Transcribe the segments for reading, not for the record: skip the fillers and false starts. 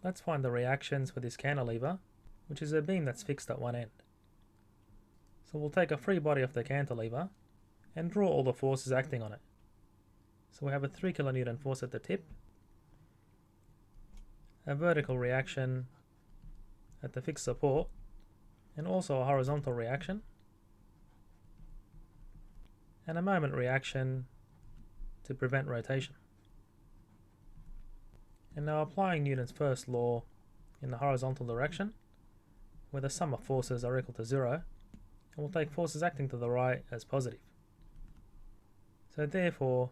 Let's find the reactions for this cantilever, which is a beam that's fixed at one end. So we'll take a free body of the cantilever and draw all the forces acting on it. So we have a 3 kN force at the tip, a vertical reaction at the fixed support, and also a horizontal reaction, and a moment reaction to prevent rotation. And now applying Newton's first law in the horizontal direction, where the sum of forces are equal to 0, and we'll take forces acting to the right as positive. So therefore,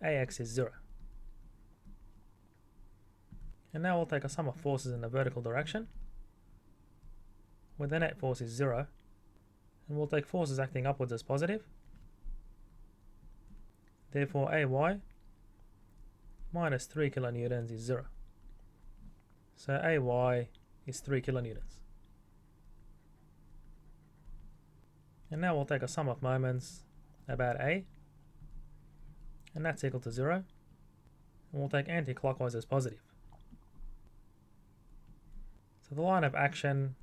AX is 0. And now we'll take a sum of forces in the vertical direction, where the net force is 0, and we'll take forces acting upwards as positive. Therefore, AY minus 3 kilonewtons is 0. So AY is 3 kilonewtons. And now we'll take a sum of moments about A, and that's equal to 0. And we'll take anti-clockwise as positive. So the line of action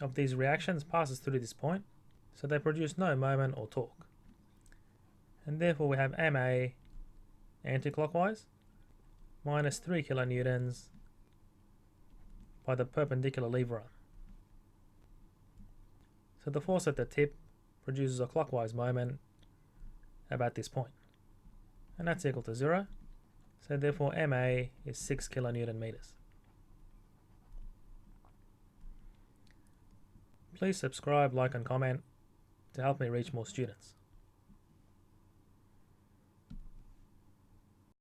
of these reactions passes through this point, so they produce no moment or torque. And therefore we have MA anti-clockwise minus 3 kilonewtons by the perpendicular lever arm. So the force at the tip produces a clockwise moment about this point, and that's equal to 0. So therefore MA is 6 kilonewton meters. Please subscribe, like and comment to help me reach more students.